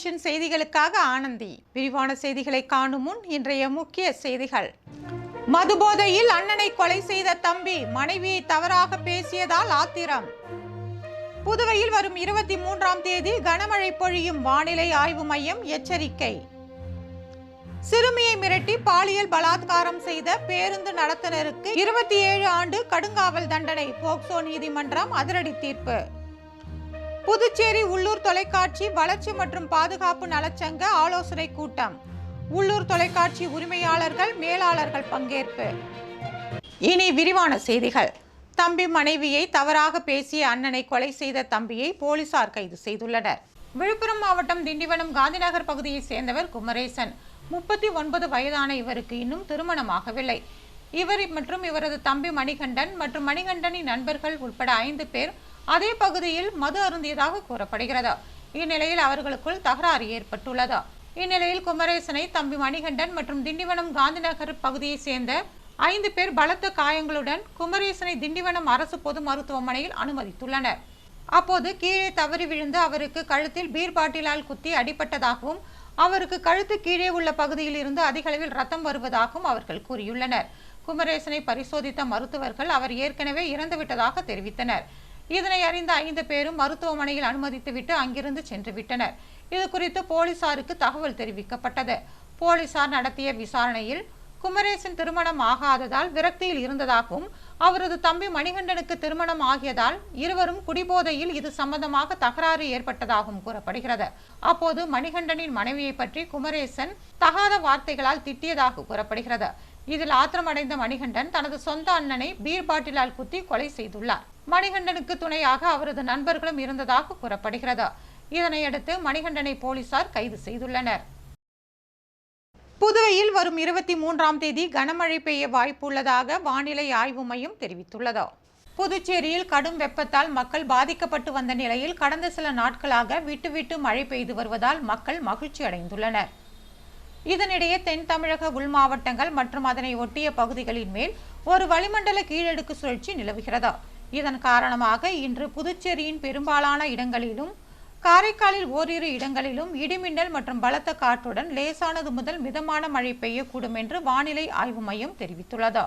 Vision செய்திகளுக்காக ஆனந்தி. விரிவான செய்திகளை காணும் முன் இன்றைய முக்கிய செய்திகள். மதுபோதையில் அண்ணனை கொலை செய்த தம்பி மனைவியை தவறாக பேசியதால் ஆத்திரம். புதுவையில் வரும் 23ஆம் தேதி கனமழை பொழியும் வானிலை ஆய்வு மையம் எச்சரிக்கை. சிறுமியை மிரட்டி பாலியல் பலாத்காரம் செய்த பேருந்து நடத்துனருக்கு 27 ஆண்டு கடுங்காவல் தண்டனை. போக்சோ நீதிமன்றம் அதிரடி தீர்ப்பு. புதுச்சேரி உள்ளூர் தொலைக்காட்சி வளர்ச்சி மற்றும் பாதுகாப்பு நலச்சங்க ஆலோசனை கூட்டம். உள்ளூர் தொலைக்காட்சி உரிமையாளர்கள் மேலாளர்கள் பங்கேற்பு. இனி விரிவான செய்திகள். தம்பி மனைவியை தவறாக பேசிய அண்ணனை கொலை செய்த தம்பியை போலீசார் கைது செய்துள்ளனர். விழுப்புரம் மாவட்டம் திண்டிவனம் காந்திநகர் பகுதியை சேர்ந்தவர் குமரேசன். 39 வயதான இவருக்கு இன்னும் திருமணமாகவில்லை. இவர் மற்றும் இவரது தம்பி மணிகண்டன் மற்றும் மணிகண்டனின் நண்பர்கள் உட்பட 5 பேர் அதே பகுதியில் மது அருந்தியதாக கூறப்படுகிறது. இந்நிலையில் அவர்களுக்குள் தகராறு ஏற்பட்டுள்ளது. இந்நிலையில் குமரேசனை தம்பி மணிகண்டன் மற்றும் திண்டிவனம் காந்திநகர் பகுதியை சேர்ந்த 5 பேர் பலத்த காயங்களுடன் குமரேசனை திண்டிவனம் அரசு பொது மருத்துவமனையில் அனுமதித்துள்ளனர். அப்போது கீழே தவறி விழுந்து அவருக்கு கழுத்தில் பீர் பாட்டிலால் குத்தி அடிபட்டதாகவும் அவருக்கு கழுத்து கீழே உள்ள பகுதியில் இருந்து அதிக அளவில் ரத்தம் வருவதாகவும் அவர்கள் கூறியுள்ளனர். குமரேசனை பரிசோதித்த மருத்துவர்கள் அவர் ஏற்கனவே இறந்துவிட்டதாக தெரிவித்தனர். இதனை அறிந்த 5 பேரும் மருத்துவமனையில் அனுமதித்துவிட்டு அங்கிருந்து சென்று விட்டனர். இது குறித்து போலீசாருக்கு தகவல் தெரிவிக்கப்பட்டது. போலீசார் நடத்திய விசாரணையில் குமரேசன் திருமணம் ஆகாததால் விரக்தியில் இருந்ததாகவும் அவரது தம்பி மணிகண்டனுக்கு திருமணம் ஆகியதால் இருவரும் குடிபோதையில் இது சம்பந்தமாக தகராறு ஏற்பட்டதாகவும் கூறப்படுகிறது. அப்போது மணிகண்டனின் மனைவியை பற்றி குமரேசன் தகாத வார்த்தைகளால் திட்டியதாக கூறப்படுகிறது. இதில் ஆத்திரமடைந்த மணிகண்டன் தனது சொந்த அண்ணனை பீர் பாட்டிலால் குத்தி கொலை செய்துள்ளார். மணிகண்டனுக்கு துணையாக அவரது நண்பர்களும் இருந்ததாக கூறப்படுகிறது. இதனையடுத்து மணிகண்டனை போலீசார் கைது செய்துள்ளனர். புதுவையில் வரும் 23ஆம் தேதி கனமழை பெய்ய வாய்ப்புள்ளதாக வானிலை ஆய்வு மையம் தெரிவித்துள்ளது. புதுச்சேரியில் கடும் வெப்பத்தால் மக்கள் பாதிக்கப்பட்டு வந்த நிலையில் கடந்த சில நாட்களாக விட்டு மழை பெய்து வருவதால் மக்கள் மகிழ்ச்சி அடைந்துள்ளனர். இதனிடையே தென் தமிழக உள் மாவட்டங்கள் மற்றும் அதனை ஒட்டிய பகுதிகளின் மேல் ஒரு வளிமண்டல கீழடுக்கு சுழற்சி நிலவுகிறது. இதன் காரணமாக இன்று புதுச்சேரியின் பெரும்பாலான இடங்களிலும் காரைக்காலில் ஓரிரு இடங்களிலும் இடிமின்னல் மற்றும் பலத்த காற்றுடன் லேசானது முதல் மிதமான மழை பெய்யக்கூடும் என்று வானிலை ஆய்வு மையம் தெரிவித்துள்ளது.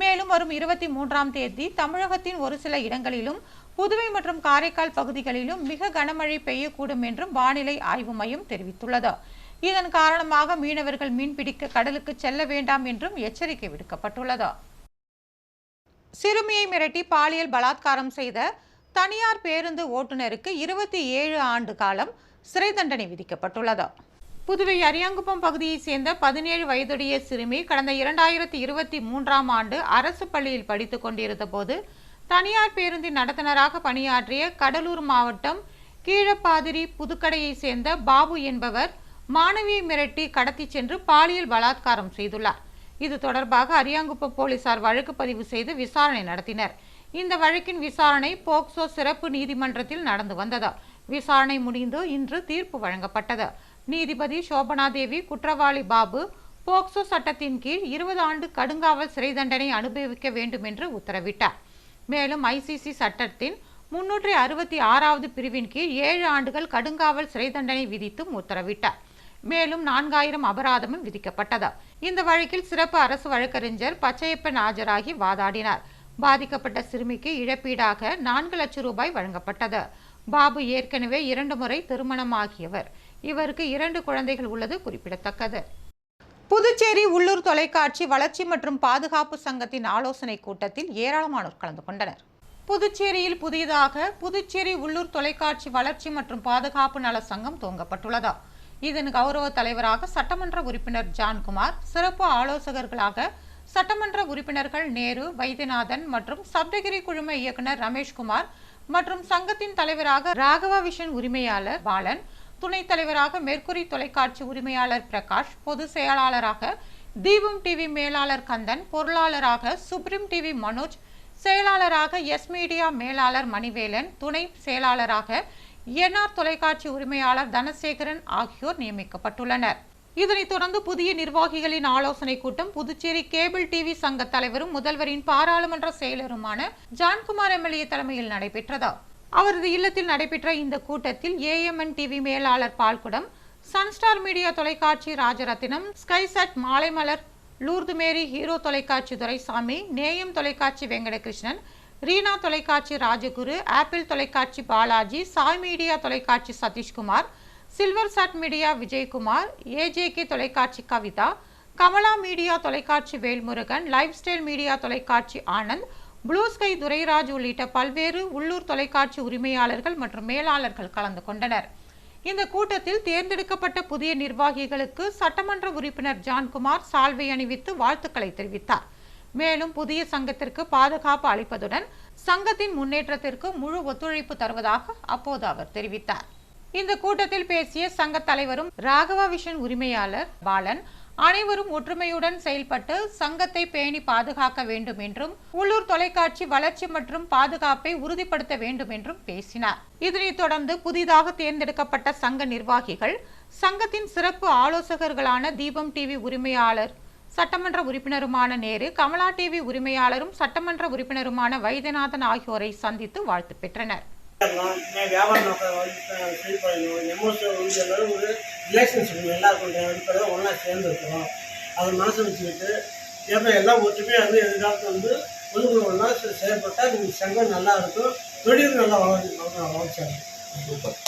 மேலும் வரும் 23ஆம் தேதி தமிழகத்தின் ஒரு சில இடங்களிலும் புதுவை மற்றும் காரைக்கால் பகுதிகளிலும் மிக கனமழை பெய்யக்கூடும் என்றும் வானிலை ஆய்வு மையம் தெரிவித்துள்ளது. இதன் காரணமாக மீனவர்கள் மீன்பிடிக்க கடலுக்கு செல்ல வேண்டாம் என்றும் எச்சரிக்கை விடுக்கப்பட்டுள்ளது. சிறுமியை மிரட்டி பாலியல் பலாத்காரம் செய்த தனியார் பேருந்து ஓட்டுநருக்கு 27 ஆண்டு காலம் சிறை தண்டனை விதிக்கப்பட்டுள்ளது. புதுவை அரியாங்குப்பம் பகுதியை சேர்ந்த 17 வயதுடைய சிறுமி கடந்த 2023ஆம் ஆண்டு அரசு பள்ளியில் படித்துக் கொண்டிருந்த போது தனியார் பேருந்தின் நடத்துனராக பணியாற்றிய கடலூர் மாவட்டம் கீழப்பாதிரி புதுக்கடையை சேர்ந்த பாபு என்பவர் மாணவியை மிரட்டி கடத்தி சென்று பாலியல் பலாத்காரம் செய்துள்ளார். இது தொடர்பாக அரியாங்குப்பம் போலீசார் வழக்கு பதிவு செய்து விசாரணை நடத்தினர். இந்த வழக்கின் விசாரணை போக்சோ சிறப்பு நீதிமன்றத்தில் நடந்து வந்தது. விசாரணை முடிந்து இன்று தீர்ப்பு வழங்கப்பட்டது. நீதிபதி சோபனாதேவி குற்றவாளி பாபு போக்சோ சட்டத்தின் கீழ் 20 ஆண்டு கடுங்காவல் சிறை தண்டனை அனுபவிக்க வேண்டும் என்று உத்தரவிட்டார். மேலும் ஐசிசி சட்டத்தின் 366வது பிரிவின் கீழ் 7 ஆண்டுகள் கடுங்காவல் சிறை தண்டனை விதித்தும் உத்தரவிட்டார். மேலும் 4000 அபராதமும் விதிக்கப்பட்டது. இந்த வழக்கில் சிறப்பு அரசு வழக்கறிஞர் பச்சையப்பன் ஆஜராகி வாதாடினார். பாதிக்கப்பட்ட சிறுமிக்கு இழப்பீடாக 4 லட்சம் ரூபாய் வழங்கப்பட்டது. பாபு ஏற்கனவே 2 முறை திருமணமாகியவர். இவருக்கு 2 குழந்தைகள் உள்ளது குறிப்பிடத்தக்கது. புதுச்சேரி உள்ளூர் தொலைக்காட்சி வளர்ச்சி மற்றும் பாதுகாப்பு சங்கத்தின் ஆலோசனை கூட்டத்தில் ஏராளமானோர் கலந்து கொண்டனர். புதுச்சேரியில் புதிதாக புதுச்சேரி உள்ளூர் தொலைக்காட்சி வளர்ச்சி மற்றும் பாதுகாப்பு நல சங்கம் துவங்கப்பட்டுள்ளது. இதன் கௌரவ தலைவராக சட்டமன்ற உறுப்பினர் ஜான்குமார், சிறப்பு ஆலோசகர்களாக சட்டமன்ற உறுப்பினர்கள் நேரு, வைத்தியநாதன் மற்றும் சப்தகிரி குழும இயக்குனர் ரமேஷ்குமார் மற்றும் சங்கத்தின் தலைவராக ராகவா விஷன் உரிமையாளர் பாலன், துணைத் தலைவராக மெர்க்குரி தொலைக்காட்சி உரிமையாளர் பிரகாஷ், பொதுச் செயலாளராக தீபம் டிவி மேலாளர் கந்தன், பொருளாளராக சுப்ரீம் டிவி மனோஜ், செயலாளராக எஸ் மீடியா மேலாளர் மணிவேலன், துணை செயலாளராக என்ஆர் தொலைக்காட்சி உரிமையாளர் தனசேகரன் ஆகியோர் நியமிக்கப்பட்டுள்ளனர். இதனைத் தொடர்ந்து புதிய நிர்வாகிகளின் ஆலோசனை கூட்டம் புதுச்சேரி கேபிள் டிவி சங்க தலைவரும் முதல்வரின் பாராளுமன்ற செயலருமான ஜான்குமார் எம்எல்ஏ தலைமையில் நடைபெற்றது. அவரது இல்லத்தில் நடைபெற்ற இந்த கூட்டத்தில் ஏஎம்என் டிவி மேலாளர் பால்குடம், சன்ஸ்டார் மீடியா தொலைக்காட்சி ராஜரத்தினம், ஸ்கைசட் மாலைமலர், லூர்து மேரி, ஹீரோ தொலைக்காட்சி துரைசாமி, நேயம் தொலைக்காட்சி வெங்கடகிருஷ்ணன், ரீனா தொலைக்காட்சி ராஜகுரு, ஆப்பிள் தொலைக்காட்சி பாலாஜி, சாய் மீடியா தொலைக்காட்சி Sathishkumar, silver chat media Vijayakumar, AJK தொலைக்காட்சி கவிதா, கமலா மீடியா தொலைக்காட்சி வேல்முருகன், லைஃப் ஸ்டைல் மீடியா தொலைக்காட்சி ஆனந்த், ப்ளூ ஸ்கை துரைராஜ் உள்ளிட்ட பல்வேறு உள்ளூர் தொலைக்காட்சி உரிமையாளர்கள் மற்றும் மேலாளர்கள் கலந்து கொண்டனர். இந்த கூட்டத்தில் தேர்ந்தெடுக்கப்பட்ட புதிய நிர்வாகிகளுக்கு சட்டமன்ற உறுப்பினர் ஜான்குமார் சால்வை அணிவித்து வாழ்த்துக்களை தெரிவித்தார். மேலும் புதிய சங்கத்திற்கு பாதுகாப்பு அளிப்பதுடன் சங்கத்தின் முன்னேற்றத்திற்கு முழு ஒத்துழைப்பு தருவதாக அப்போது அவர் தெரிவித்தார். இந்த கூட்டத்தில் பேசிய சங்க தலைவரும் ராகவா விஷன் உரிமையாளர் பாலன், அனைவரும் ஒற்றுமையுடன் செயல்பட்டு சங்கத்தை பேணி பாதுகாக்க வேண்டும் என்றும், உள்ளூர் தொலைக்காட்சி வளர்ச்சி மற்றும் பாதுகாப்பை உறுதிப்படுத்த வேண்டும் என்றும் பேசினார். இதனைத் தொடர்ந்து புதிதாக தேர்ந்தெடுக்கப்பட்ட சங்க நிர்வாகிகள் சங்கத்தின் சிறப்பு ஆலோசகர்களான தீபம் டிவி உரிமையாளர் சட்டமன்ற உறுப்பினருமான நேரு, கமலா டிவி உரிமையாளரும் சட்டமன்ற உறுப்பினருமான வைத்தியநாதன் ஆகியோரை சந்தித்து வாழ்த்து பெற்றனர். வியாபாரம் ஒரு ரிலேஷன்ஷிப் நல்லா இருக்கும் ஒன்றா சேர்ந்துருக்கிறோம். அதை மனசு வச்சுக்கிட்டு எல்லாம் ஒற்றுமையாக இருந்து எதிர்காலத்தில் பொதுக்குழு ஒன்றா செயல்பட்டால் நீங்கள் சங்கம் நல்லா இருக்கும், தொழில் நல்லா வளர்ச்சி. சூப்பர்.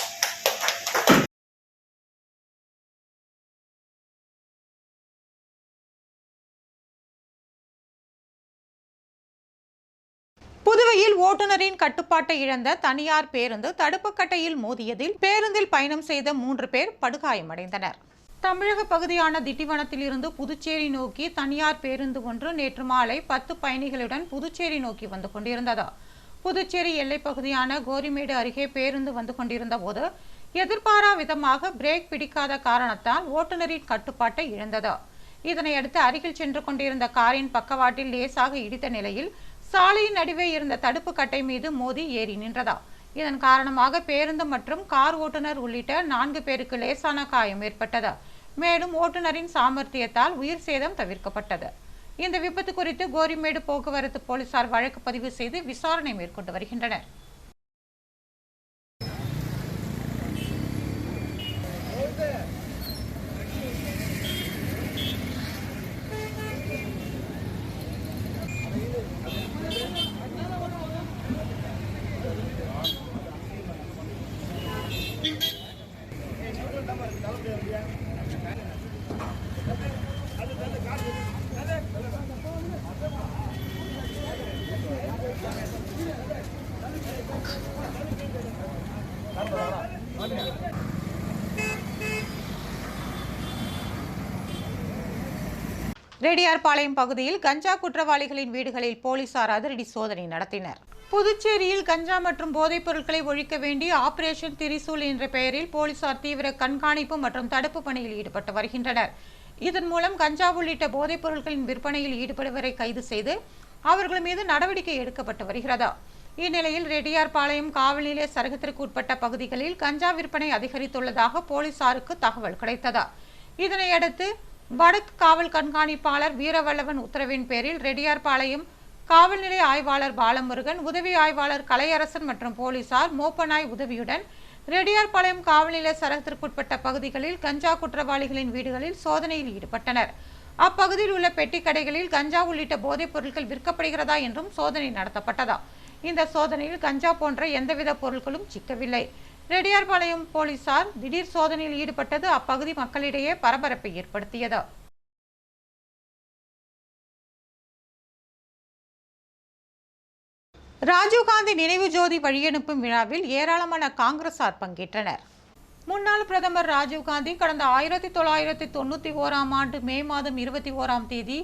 புதுவையில் ஓட்டுநரின் கட்டுப்பாட்டை இழந்த தனியார் பேருந்து தடுப்புக்கட்டையில் மோதியதில் பேருந்தில் பயணம் செய்த 3 பேர் படுகாயமடைந்தனர். தமிழக பகுதியான திண்டிவனத்தில் இருந்து புதுச்சேரி நோக்கி தனியார் பேருந்து ஒன்று நேற்று மாலை 10 பயணிகளுடன் புதுச்சேரி நோக்கி வந்து கொண்டிருந்தது. புதுச்சேரி எல்லைப் பகுதியான கோரிமேடு அருகே பேருந்து வந்து கொண்டிருந்த போது எதிர்பாரா விதமாக பிரேக் பிடிக்காத காரணத்தால் ஓட்டுநரின் கட்டுப்பாட்டை இழந்தது. இதனையடுத்து அருகில் சென்று கொண்டிருந்த காரின் பக்கவாட்டில் லேசாக இடித்த நிலையில் சாலையின் நடுவே இருந்த தடுப்பு கட்டை மீது மோதி ஏறி நின்றதா. இதன் காரணமாக பேருந்து மற்றும் கார் ஓட்டுநர் உள்ளிட்ட 4 பேருக்கு லேசான காயம் ஏற்பட்டது. மேலும் ஓட்டுநரின் சாமர்த்தியத்தால் உயிர் சேதம் தவிர்க்கப்பட்டது. இந்த விபத்து குறித்து கோரிமேடு போக்குவரத்து போலீசார் வழக்கு பதிவு செய்து விசாரணை மேற்கொண்டு வருகின்றனர். ரெட்டியார்பாளையம் பகுதியில் கஞ்சா குற்றவாளிகளின் வீடுகளில் போலீசார் அதிரடி சோதனை நடத்தினர். புதுச்சேரியில் கஞ்சா மற்றும் போதைப் பொருட்களை ஒழிக்க வேண்டி ஆபரேஷன் திரிசூல் என்ற பெயரில் போலீசார் தீவிர கண்காணிப்பு மற்றும் தடுப்பு பணியில் ஈடுபட்டு வருகின்றனர். இதன் மூலம் கஞ்சா உள்ளிட்ட போதைப் பொருட்களின் விற்பனையில் ஈடுபடுவரை கைது செய்து அவர்கள் மீது நடவடிக்கை எடுக்கப்பட்டு வருகிறது. இந்நிலையில் ரெட்டியார்பாளையம் காவல் நிலைய சரகத்திற்கு உட்பட்ட பகுதிகளில் கஞ்சா விற்பனை அதிகரித்துள்ளதாக போலீசாருக்கு தகவல் கிடைத்தது. இதனையடுத்து வடக்கு காவல் கண்காணிப்பாளர் வீரவல்லவன் உத்தரவின் பேரில் ரெட்டியார்பாளையம் காவல் நிலைய ஆய்வாளர் பாலமுருகன், உதவி ஆய்வாளர் கலையரசன் மற்றும் போலீசார் மோப்பநாய் உதவியுடன் ரெட்டியார்பாளையம் காவல் நிலைய சரகத்திற்குட்பட்ட பகுதிகளில் கஞ்சா குற்றவாளிகளின் வீடுகளில் சோதனையில் ஈடுபட்டனர். அப்பகுதியில் உள்ள பெட்டி கடைகளில் கஞ்சா உள்ளிட்ட போதைப் பொருட்கள் விற்கப்படுகிறதா என்றும் சோதனை நடத்தப்பட்டதா. இந்த சோதனையில் கஞ்சா போன்ற எந்தவித பொருட்களும் சிக்கவில்லை. ரெட்டியார்பாளையம் போலீசார் திடீர் சோதனையில் ஈடுபட்டது அப்பகுதி மக்களிடையே பரபரப்பை ஏற்படுத்தியது. ராஜீவ்காந்தி நினைவு ஜோதி வழியனுப்பும் விழாவில் ஏராளமான காங்கிரசார் பங்கேற்றனர். முன்னாள் பிரதமர் ராஜீவ்காந்தி கடந்த 1991ஆம் ஆண்டு மே மாதம் 21ஆம் தேதி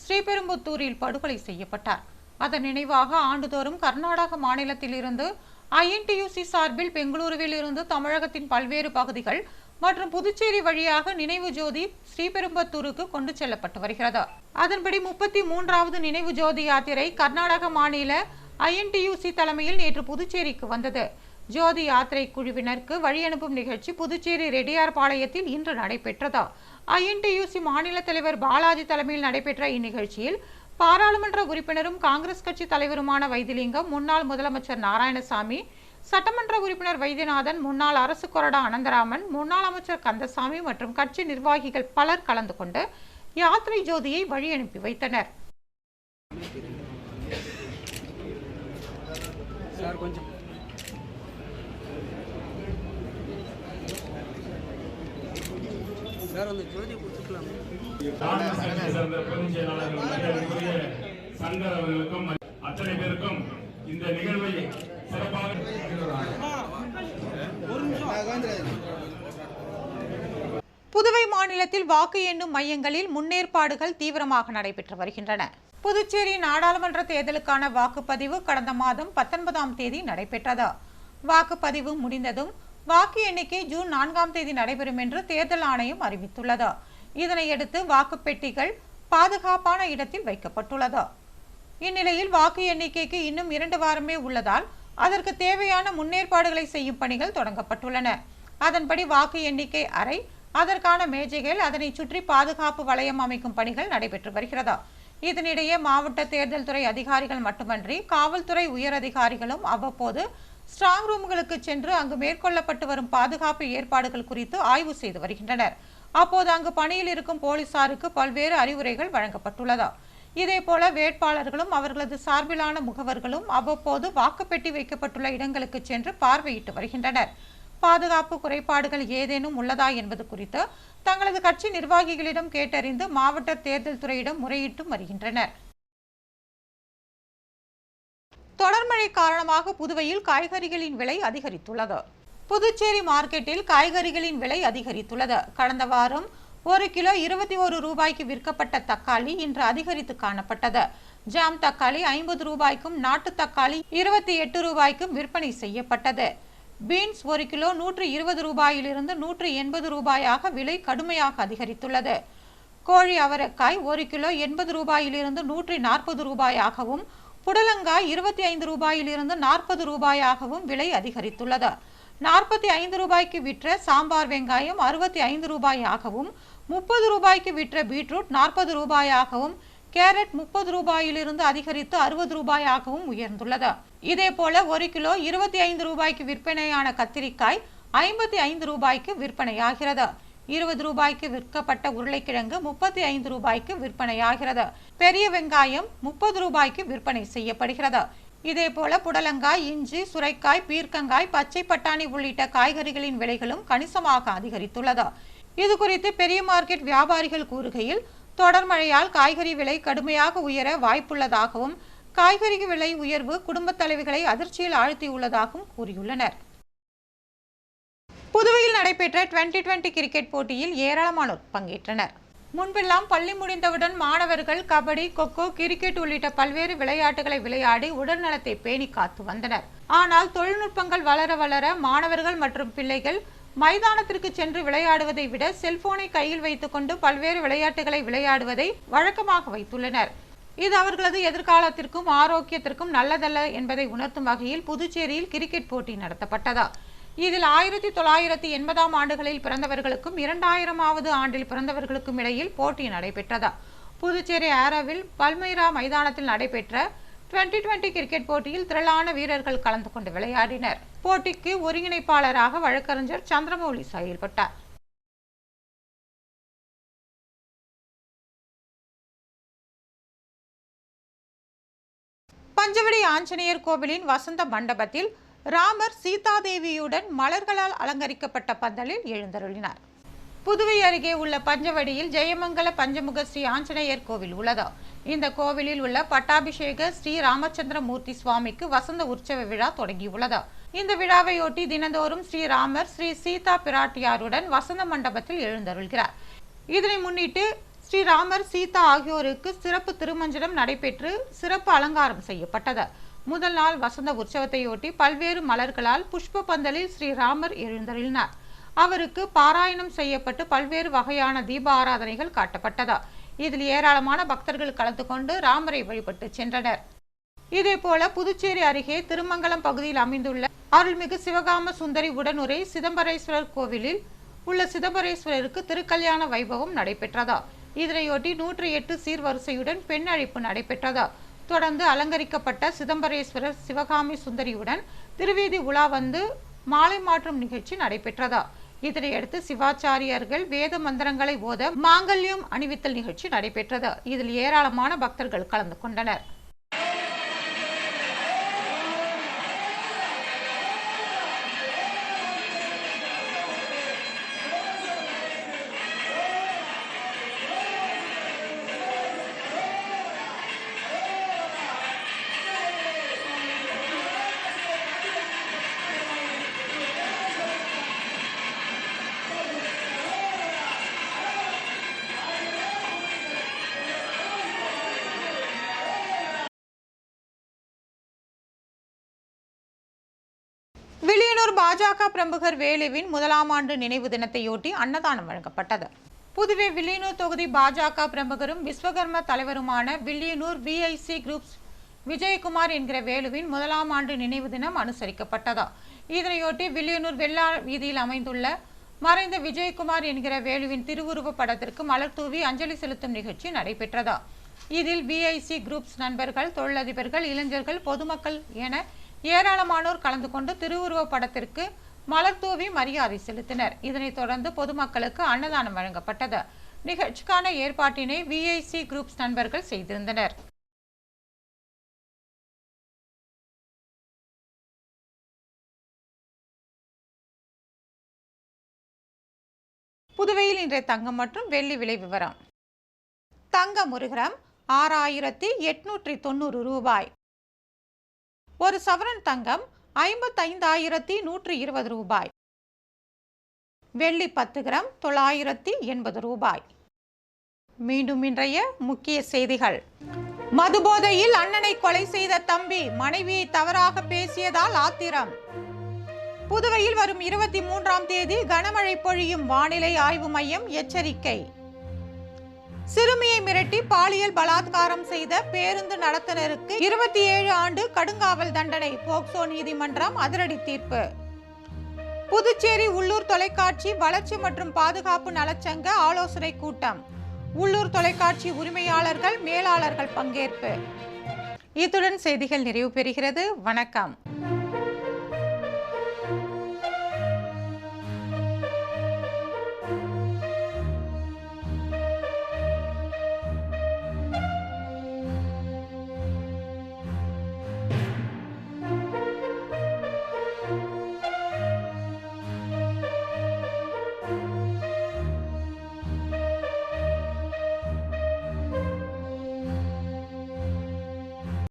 ஸ்ரீபெரும்புத்தூரில் படுகொலை செய்யப்பட்டார். அதன் நினைவாக ஆண்டுதோறும் கர்நாடக மாநிலத்திலிருந்து INTUC சார்பில் பெங்களூருவில் இருந்து தமிழகத்தின் பல்வேறு பகுதிகள் மற்றும் புதுச்சேரி வழியாக நினைவு ஜோதி ஸ்ரீபெரும்புத்தூருக்கு கொண்டு செல்லப்பட்டு வருகிறது. அதன்படி 33வது நினைவு ஜோதி யாத்திரை கர்நாடக மாநில INTUC தலைமையில் நேற்று புதுச்சேரிக்கு வந்தது. ஜோதி யாத்திரை குழுவினருக்கு வழியனுப்பும் நிகழ்ச்சி புதுச்சேரி ரெட்டியார்பாளையத்தில் இன்று நடைபெற்றது. INTUC மாநில தலைவர் பாலாஜி தலைமையில் நடைபெற்ற இந்நிகழ்ச்சியில் பாராளுமன்ற உறுப்பினரும் காங்கிரஸ் கட்சி தலைவருமான வைத்திலிங்கம், முன்னாள் முதலமைச்சர் நாராயணசாமி, சட்டமன்ற உறுப்பினர் வைத்தியநாதன், முன்னாள் அரசு கொறடா அனந்தராமன், முன்னாள் அமைச்சர் கந்தசாமி மற்றும் கட்சி நிர்வாகிகள் பலர் கலந்து கொண்டு யாத்திரை ஜோதியை வழி அனுப்பி வைத்தனர். அத்தனை பேருக்கும் இந்த நிகழ்வை சிறப்பாக புதுவை மாநிலத்தில் வாக்கு எண்ணும் மையங்களில் முன்னேற்பாடுகள் தீவிரமாக நடைபெற்று வருகின்றன. புதுச்சேரி நாடாளுமன்ற தேர்தலுக்கான வாக்குப்பதிவு கடந்த மாதம் 19ஆம் தேதி நடைபெற்றது. வாக்குப்பதிவு முடிந்ததும் வாக்கு எண்ணிக்கை ஜூன் 4ஆம் தேதி நடைபெறும் என்று தேர்தல் ஆணையம் அறிவித்துள்ளது. இதனையடுத்து வாக்குப்பெட்டிகள் பாதுகாப்பான இடத்தில் வைக்கப்பட்டுள்ளது. இந்நிலையில் வாக்கு எண்ணிக்கைக்கு இன்னும் 2 வாரமே உள்ளதால் அதற்கு தேவையான முன்னேற்பாடுகளை செய்யும் பணிகள் தொடங்கப்பட்டுள்ளன. அதன்படி வாக்கு எண்ணிக்கை அறை, அதற்கான மேஜைகள், அதனை சுற்றி பாதுகாப்பு வளையம் அமைக்கும் பணிகள் நடைபெற்று வருகிறது. இதனிடையே மாவட்ட தேர்தல் துறை அதிகாரிகள் மட்டுமன்றி காவல்துறை உயர் அதிகாரிகளும் அவ்வப்போது ஸ்ட்ராங் ரூம்களுக்கு சென்று அங்கு மேற்கொள்ளப்பட்டு வரும் பாதுகாப்பு ஏற்பாடுகள் குறித்து ஆய்வு செய்து வருகின்றனர். அப்போது அங்கு பணியில் இருக்கும் போலீசாருக்கு பல்வேறு அறிவுரைகள் வழங்கப்பட்டுள்ளது. இதேபோல வேட்பாளர்களும் அவர்களது சார்பிலான முகவர்களும் அவ்வப்போது வாக்குப்பெட்டி வைக்கப்பட்டுள்ள இடங்களுக்கு சென்று பார்வையிட்டு வருகின்றனர். பாதுகாப்பு குறைபாடுகள் ஏதேனும் உள்ளதா என்பது குறித்து தங்களது கட்சி நிர்வாகிகளிடம் கேட்டறிந்து மாவட்ட தேர்தல் துறையிடம் முறையிட்டு வருகின்றனர். தொடர்மழை காரணமாக புதுவையில் காய்கறிகளின் விலை அதிகரித்துள்ளது. புதுச்சேரி மார்க்கெட்டில் காய்கறிகளின் விலை அதிகரித்துள்ளது. கடந்த வாரம் 1 கிலோ 21 ரூபாய்க்கு விற்கப்பட்ட தக்காளி இன்று அதிகரித்து காணப்பட்டது. ஜாம் தக்காளி 50 ரூபாய்க்கும், நாட்டு தக்காளி 28 ரூபாய்க்கும் விற்பனை செய்யப்பட்டது. பீன்ஸ் 1 கிலோ 120 ரூபாயிலிருந்து 180 ரூபாயாக விலை கடுமையாக அதிகரித்துள்ளது. கோழி அவரைக்காய் 1 கிலோ 80 ரூபாயிலிருந்து 140 ரூபாயாகவும், புடலங்காய் 25 ரூபாயிலிருந்து 40 ரூபாயாகவும் விலை அதிகரித்துள்ளது. 45 ரூபாய்க்கு விற்ற சாம்பார் வெங்காயம் 65 ரூபாயாகவும், 30 ரூபாய்க்கு விற்ற பீட்ரூட் 40 ரூபாயாகவும், கேரட் 30 ரூபாயிலிருந்து அதிகரித்து 60 ரூபாயாகவும் உயர்ந்துள்ளது. இதேபோல 1 கிலோ 25 ரூபாய்க்கு விற்பனையான கத்திரிக்காய் 55 ரூபாய்க்கு விற்பனையாகிறது. 20 ரூபாய்க்கு விற்கப்பட்ட உருளைக்கிழங்கு 35 ரூபாய்க்கு விற்பனையாகிறது. பெரிய வெங்காயம் 30 ரூபாய்க்கு விற்பனை செய்யப்படுகிறது. இதேபோல புடலங்காய், இஞ்சி, சுரைக்காய், பீர்க்கங்காய், பச்சை பட்டாணி உள்ளிட்ட காய்கறிகளின் விலைகளும் கணிசமாக அதிகரித்துள்ளது. இது குறித்து பெரிய மார்க்கெட் வியாபாரிகள் கூறுகையில், தொடர் மழையால் காய்கறி விலை கடுமையாக உயர வாய்ப்புள்ளதாகவும், காய்கறி விலை உயர்வு குடும்பத் தலைவிகளை அதிர்ச்சியில் ஆழ்த்தியுள்ளதாகவும் கூறியுள்ளனர். புதுவையில் நடைபெற்ற 2020 கிரிக்கெட் போட்டியில் ஏராளமானோர் பங்கேற்றனர். முன்பெல்லாம் பள்ளி முடிந்தவுடன் மாணவர்கள் கபடி, கொக்கோ, கிரிக்கெட் உள்ளிட்ட பல்வேறு விளையாட்டுகளை விளையாடி உடல் நலத்தை பேணி காத்து வந்தனர். ஆனால் தொழில்நுட்பங்கள் வளர வளர மாணவர்கள் மற்றும் பிள்ளைகள் மைதானத்திற்கு சென்று விளையாடுவதை விட செல்போனை கையில் வைத்துக்கொண்டு பல்வேறு விளையாட்டுகளை விளையாடுவதை வழக்கமாக வைத்துள்ளனர். இது அவர்களது எதிர்காலத்திற்கும் ஆரோக்கியத்திற்கும் நல்லதல்ல என்பதை உணர்த்தும் வகையில் புதுச்சேரியில் கிரிக்கெட் போட்டி நடத்தப்பட்டது. இதில் 1980ஆம் ஆண்டுகளில் பிறந்தவர்களுக்கும் 2000ஆவது ஆண்டில் பிறந்தவர்களுக்கும் இடையில் போட்டி நடைபெற்றது. புதுச்சேரி ஆரோவில் பல்மைரா மைதானத்தில் நடைபெற்ற 2020 கிரிக்கெட் போட்டியில் திரளான வீரர்கள் கலந்து கொண்டு விளையாடினர். போட்டிக்கு ஒருங்கிணைப்பாளராக வழக்கறிஞர் சந்திரமௌலி செயல்பட்டார். பஞ்சவடி ஆஞ்சநேயர் கோவிலின் வசந்த மண்டபத்தில் ராமர் சீதாதேவியுடன் மலர்களால் அலங்கரிக்கப்பட்ட பந்தலில் எழுந்தருளினார். புதுவை அருகே உள்ள பஞ்சவடியில் ஜெயமங்கல பஞ்சமுக ஸ்ரீ ஆஞ்சநேயர் கோவில் உள்ளது. இந்த கோவிலில் உள்ள பட்டாபிஷேக ஸ்ரீ ராமச்சந்திர மூர்த்தி சுவாமிக்கு வசந்த உற்சவ விழா தொடங்கியுள்ளது. இந்த விழாவையொட்டி தினந்தோறும் ஸ்ரீராமர் ஸ்ரீ சீதா பிராட்டியாருடன் வசந்த மண்டபத்தில் எழுந்தருள்கிறார். இதனை முன்னிட்டு ஸ்ரீராமர், சீதா ஆகியோருக்கு சிறப்பு திருமஞ்சனம் நடைபெற்று சிறப்பு அலங்காரம் செய்யப்பட்டது. முதல் நாள் வசந்த உற்சவத்தையொட்டி பல்வேறு மலர்களால் புஷ்ப பந்தலில் ஸ்ரீராமர் எழுந்தருளினார். அவருக்கு பாராயணம் செய்யப்பட்டு பல்வேறு வகையான தீப ஆராதனைகள் காட்டப்பட்டது. இதில் ஏராளமான பக்தர்கள் கலந்து கொண்டு ராமரை வழிபட்டு சென்றனர். இதேபோல புதுச்சேரி அருகே திருமங்கலம் பகுதியில் அமைந்துள்ள அருள்மிகு சிவகாம சுந்தரி உடனுரை சிதம்பரேஸ்வரர் கோவிலில் உள்ள சிதம்பரேஸ்வரருக்கு திருக்கல்யாண வைபவம் நடைபெற்றது. இதனையொட்டி 108 சீர்வரிசையுடன் பெண் அழைப்பு நடைபெற்றது. தொடர்ந்து அலங்கரிக்கப்பட்ட சிதம்பரேஸ்வரர் சிவகாமி சுந்தரியுடன் திருவீதி உலா வந்து மாலை மாற்றும் நிகழ்ச்சி நடைபெற்றதா. இதனையடுத்து சிவாச்சாரியர்கள் வேத மந்திரங்களை ஓத மாங்கல்யம் அணிவித்தல் நிகழ்ச்சி நடைபெற்றது. இதில் ஏராளமான பக்தர்கள் கலந்து கொண்டனர். வில்லியனூர் பாஜக பிரமுகர் வேலுவின் முதலாம் ஆண்டு நினைவு தினத்தையொட்டி அன்னதானம் வழங்கப்பட்டது. புதுவை வில்லியனூர் தொகுதி பாஜக பிரமுகரும் விஸ்வகர்ம தலைவருமான வில்லியனூர் விஐசி குரூப்ஸ் விஜயகுமார் என்கிற வேலுவின் முதலாம் ஆண்டு நினைவு தினம் அனுசரிக்கப்பட்டது. இதனையொட்டி வில்லியனூர் வெள்ளா வீதியில் அமைந்துள்ள மறைந்த விஜயகுமார் என்கிற வேலுவின் திருவுருவ படத்திற்கு மலர் தூவி அஞ்சலி செலுத்தும் நிகழ்ச்சி நடைபெற்றது. இதில் விஐசி குரூப்ஸ் நண்பர்கள், தொழிலதிபர்கள், இளைஞர்கள், பொதுமக்கள் என ஏராளமானோர் கலந்து கொண்டு திருவுருவ படத்திற்கு மலர் தூவி மரியாதை செலுத்தினர். இதனைத் தொடர்ந்து பொதுமக்களுக்கு அன்னதானம் வழங்கப்பட்டது. நிகழ்ச்சிக்கான ஏற்பாட்டினை விஐசி குரூப்ஸ் நண்பர்கள் செய்திருந்தனர். புதுவையில் இன்றைய தங்கம் மற்றும் வெள்ளி விலை விவரம். தங்கம் 1 கிராம் 6890 ரூபாய். ஒரு சவரன் தங்கம் 55,120 ரூபாய். வெள்ளி 10 கிராம் 980 ரூபாய். மீண்டும் இன்றைய முக்கிய செய்திகள். மதுபோதையில் அண்ணனை கொலை செய்த தம்பி மனைவியை தவறாக பேசியதால் ஆத்திரம். புதுவையில் வரும் 23ஆம் தேதி கனமழை பொழியும் வானிலை ஆய்வு மையம் எச்சரிக்கை. சிறுமியை மிரட்டி பாலியல் பலாத்காரம் செய்த பேருந்து நடத்துனருக்கு 27 ஆண்டு கடுங்காவல் தண்டனை. போக்சோ நீதிமன்றம் அதிரடி தீர்ப்பு. புதுச்சேரி உள்ளூர் தொலைக்காட்சி வளர்ச்சி மற்றும் பாதுகாப்பு நலச்சங்க ஆலோசனை கூட்டம். உள்ளூர் தொலைக்காட்சி உரிமையாளர்கள், மேலாளர்கள் பங்கேற்பு. இத்துடன் செய்திகள் நிறைவு பெறுகிறது. வணக்கம்.